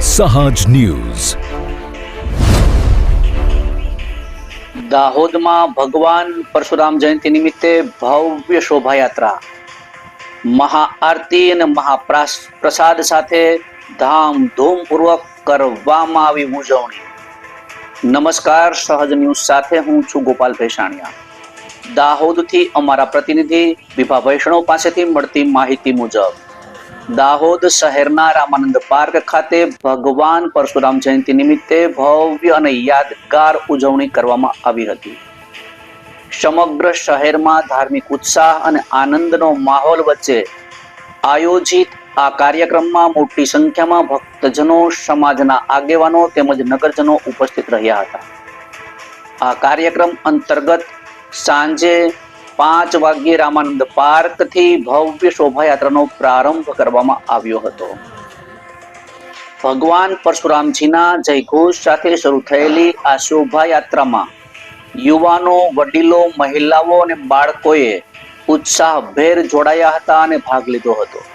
સહજ ન્યૂઝ. દાહોદમાં ભગવાન પરશુરામ જયંતિ નિમિત્તે ભવ્ય શોભાયાત્રા, મહાઆરતી અને મહાપ્રસાદ સાથે ધામધૂમપૂર્વક કરવામાં આવી ઉજવણી. નમસ્કાર, સહજ ન્યૂઝ સાથે હું છું ગોપાલ ભેસાણીયા. દાહોદથી અમારા પ્રતિનિધિ વિભા વૈષ્ણવ પાસેથી મળતી માહિતી મુજબ દાહોદ શહેરના રામાનંદ પાર્ક ખાતે ભગવાન પરશુરામ જયંતિ નિમિત્તે ભવ્ય અને યાદગાર ઉજવણી કરવામાં આવી હતી. સમગ્ર શહેરમાં ધાર્મિક ઉત્સાહ અને આનંદનો માહોલ વચ્ચે આયોજિત આ કાર્યક્રમમાં મોટી સંખ્યામાં ભક્તજનો, સમાજના આગેવાનો તેમજ નગરજનો ઉપસ્થિત રહ્યા હતા. આ કાર્યક્રમ અંતર્ગત સાંજે 5 વાગ્યે રામાનંદ પાર્કથી ભવ્ય શોભાયાત્રાનો પ્રારંભ કરવામાં આવ્યો હતો. ભગવાન પરશુરામજીના જયઘોષ સાથે શરૂ થયેલી આ શોભાયાત્રામાં યુવાનો, વડીલો, મહિલાઓ અને બાળકોએ ઉત્સાહભેર જોડાયા હતા અને ભાગ લીધો હતો.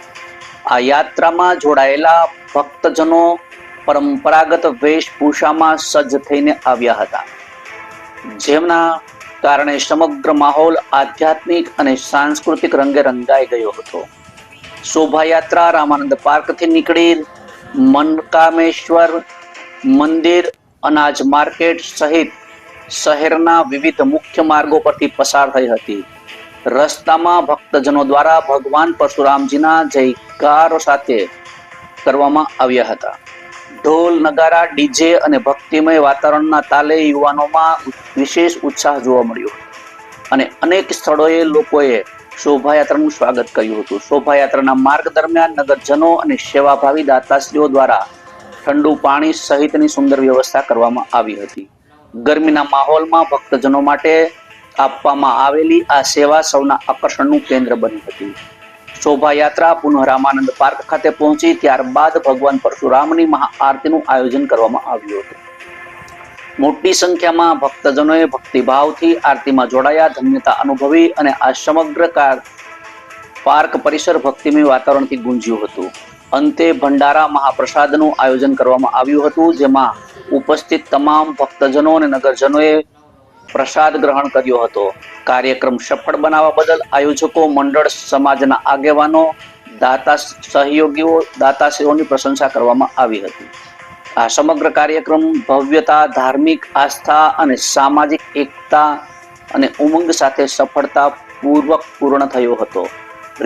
આ યાત્રામાં જોડાયેલા ભક્તજનો પરંપરાગત વેશભૂષામાં સજ્જ થઈને આવ્યા હતા, જેમના કારણે સમગ્ર માહોલ આધ્યાત્મિક અને સાંસ્કૃતિક રંગે રંગાઈ ગયો હતો. શોભાયાત્રા રામાનંદ પાર્કથી નીકળી મનકામેશ્વર મંદિર, અનાજ માર્કેટ સહિત શહેરના વિવિધ મુખ્ય માર્ગો પરથી પસાર થઈ હતી. રસ્તામાં ભક્તજનો દ્વારા ભગવાન પરશુરામજીના જયકારો સાથે કરવામાં આવ્યા હતા. ઢોલ, નગારા, ડીજે અને ભક્તિમય વાતાવરણના તાલે યુવાનોમાં વિશેષ ઉત્સાહ જોવા મળ્યો અને અનેક સ્થળોએ લોકોએ શોભાયાત્રાનું સ્વાગત કર્યું હતું. શોભાયાત્રાના માર્ગ દરમિયાન નગરજનો અને સેવાભાવી દાતાશ્રીઓ દ્વારા ઠંડુ પાણી સહિતની સુંદર વ્યવસ્થા કરવામાં આવી હતી. ગરમીના માહોલમાં ભક્તજનો માટે આપવામાં આવેલી આ સેવા સૌના આકર્ષણનું કેન્દ્ર બની હતી. શોભાયાત્રા પુનઃ રામાનંદ પાર્ક ખાતે પહોંચી ત્યારબાદ ભગવાન પરશુરામની મહાઆરતીનું આયોજન કરવામાં આવ્યું હતું. મોટી સંખ્યામાં ભક્તજનોએ ભક્તિભાવથી આરતીમાં જોડાયા, ધન્યતા અનુભવી અને આ સમગ્ર પાર્ક પરિસર ભક્તિમય વાતાવરણથી ગુંજ્યું હતું. અંતે ભંડારા મહાપ્રસાદનું આયોજન કરવામાં આવ્યું હતું, જેમાં ઉપસ્થિત તમામ ભક્તજનો અને નગરજનોએ પ્રસાદ ગ્રહણ કર્યો હતો. કાર્યક્રમ સફળ બનાવવા બદલ આયોજકો મંડળ, સમાજના આગેવાનો, દાતા સહયોગીઓ, દાતાશ્રીઓની પ્રશંસા કરવામાં આવી હતી. આ સમગ્ર કાર્યક્રમ ભવ્યતા, ધાર્મિક આસ્થા અને સામાજિક એકતા અને ઉમંગ સાથે સફળતાપૂર્વક પૂર્ણ થયો હતો.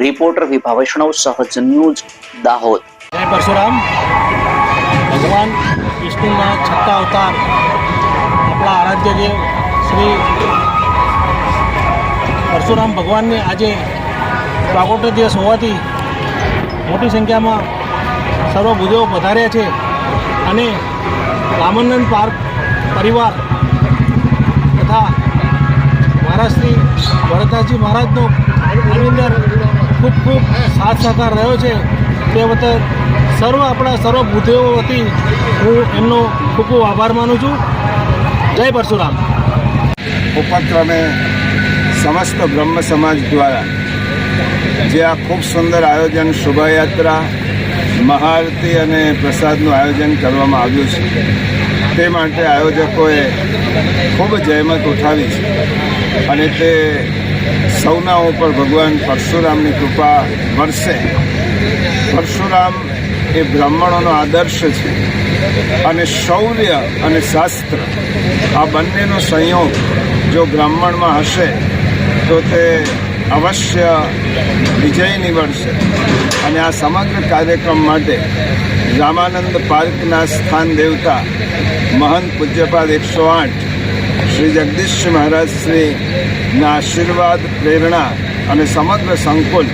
રિપોર્ટર વિભા વૈષ્ણવ, સહજ ન્યૂઝ, દાહોદ. જય પરશુરામ. ભગવાન વિષ્ણુના 6 અવતાર આપણા આરાધ્ય દેવ શ્રી પરશુરામ ભગવાનને આજે પ્રાગટ્ય દિવસ હોવાથી મોટી સંખ્યામાં સર્વ ભુજો પધાર્યા છે અને રામાનંદ પાર્ક પરિવાર તથા મહારાજ શ્રી ભરતદાસજી મહારાજનો આની અંદર ખૂબ ખૂબ સાથ સહકાર રહ્યો છે. તે વખતે સર્વ ભુજો વતી હું એમનો ખૂબ ખૂબ આભાર માનું છું. જય પરશુરામ. ઉપક્રમે સમસ્ત બ્રહ્મ સમાજ દ્વારા જે આ ખૂબ સુંદર આયોજન, શોભાયાત્રા, મહાઆરતી અને પ્રસાદનું આયોજન કરવામાં આવ્યું છે, તે માટે આયોજકોએ ખૂબ જહેમત ઉઠાવી છે અને તે સૌના ઉપર ભગવાન પરશુરામની કૃપા વરસે. પરશુરામ એ બ્રાહ્મણોનો આદર્શ છે અને શૌર્ય અને શાસ્ત્ર આ બંનેનો સંયોગ જો બ્રાહ્મણમાં હશે તો તે અવશ્ય વિજય નીવડશે. અને આ સમગ્ર કાર્યક્રમ માટે રામાનંદ પાર્કના સ્થાન દેવતા મહંત પૂજ્યપાદ 108 શ્રી જગદીશ મહારાજ શ્રીના આશીર્વાદ, પ્રેરણા અને સમગ્ર સંકુલ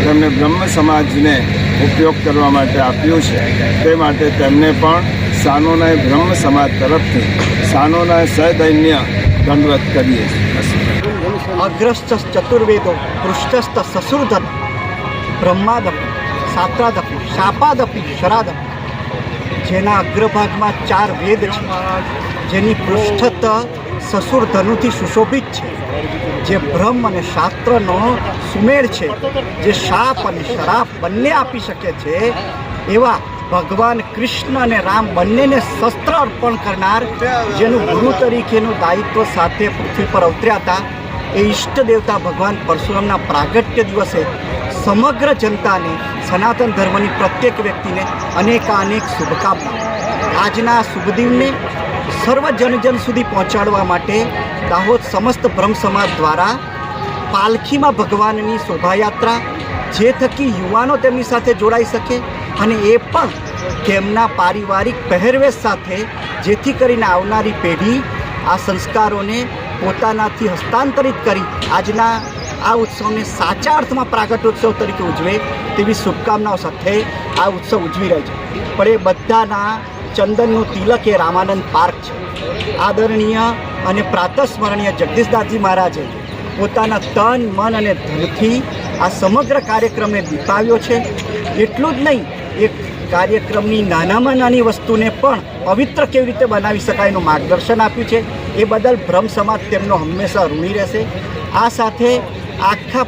તેમને બ્રહ્મ સમાજને ઉપયોગ કરવા માટે આપ્યું છે. તે માટે તેમને પણ સાનોનાય બ્રહ્મ સમાજ તરફથી સાનોનાય સદૈન્ય દંડવત કરીએ છીએ. અગ્રસ્ત ચતુર્વેદો પૃષ્ઠસ્થ સસુરધન બ્રહ્માદપી સાત્રાદપી શાપાદપી શરાદપી, જેના અગ્રભાગમાં 4 વેદ છે, જેની પૃષ્ઠત સસુર ધનુથી સુશોભિત છે, જે બ્રહ્મ અને શાસ્ત્રનો સુમેળ છે, જે શાપ અને શરાપ બંને આપી શકે છે, એવા ભગવાન કૃષ્ણ અને રામ બંનેને શસ્ત્ર અર્પણ કરનાર, જેનું ગુરુ તરીકેનું દાયિત્વ સાથે પૃથ્વી પર અવતર્યા હતા, એ ઈષ્ટ દેવતા ભગવાન પરશુરામના પ્રાગટ્ય દિવસે સમગ્ર જનતાને, સનાતન ધર્મની પ્રત્યેક વ્યક્તિને અનેક શુભકામના. આજના શુભ દિનને સર્વ જન સુધી પહોંચાડવા માટે દાહોદ સમસ્ત બ્રહ્મ સમાજ દ્વારા પાલખીમાં ભગવાનની શોભાયાત્રા, જે થકી યુવાનો તેમની સાથે જોડાઈ શકે અને એ પણ તેમના પારિવારિક પહેરવેશ સાથે, જેથી કરીને આવનારી પેઢી આ સંસ્કારોને પોતાનાથી હસ્તાંતરિત કરી આજના આ ઉત્સવને સાચા અર્થમાં પ્રાગટ્યોત્સવ તરીકે ઉજવે તેવી શુભકામનાઓ સાથે આ ઉત્સવ ઉજવી રહ્યો છે. પણ એ બધાના ચંદનનું તિલક એ રામાનંદ પાર્ક છે. આદરણીય અને પ્રાતસ્મરણીય જગદીશદાસજી મહારાજે પોતાના તન, મન અને ધનથી આ સમગ્ર કાર્યક્રમને દીપાવ્યો છે. એટલું જ નહીં, એક કાર્યક્રમની નાનામાં નાની વસ્તુને પણ પવિત્ર કેવી રીતે બનાવી શકાય એનું માર્ગદર્શન આપ્યું છે. એ બદલ બ્રહ્મ સમાજ તેમનો હંમેશા ઋણી રહેશે. આ સાથે આખા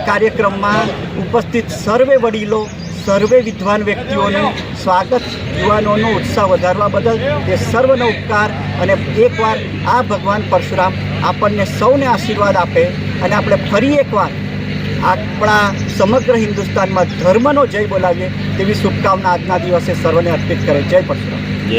કાર્યક્રમમાં ઉપસ્થિત સર્વે વડીલો, સર્વે વિદ્વાન વ્યક્તિઓનું સ્વાગત, યુવાનોનો ઉત્સાહ વધારવા બદલ એ સર્વનો ઉપકાર. અને એકવાર આ ભગવાન પરશુરામ આપણને સૌને આશીર્વાદ આપે અને આપણે ફરી એકવાર આપણા સમગ્ર હિન્દુસ્તાનમાં ધર્મનો જય બોલાવીએ તેવી શુભકામના આજના દિવસે સર્વને અર્પિત કરે. જય પરશુરામ.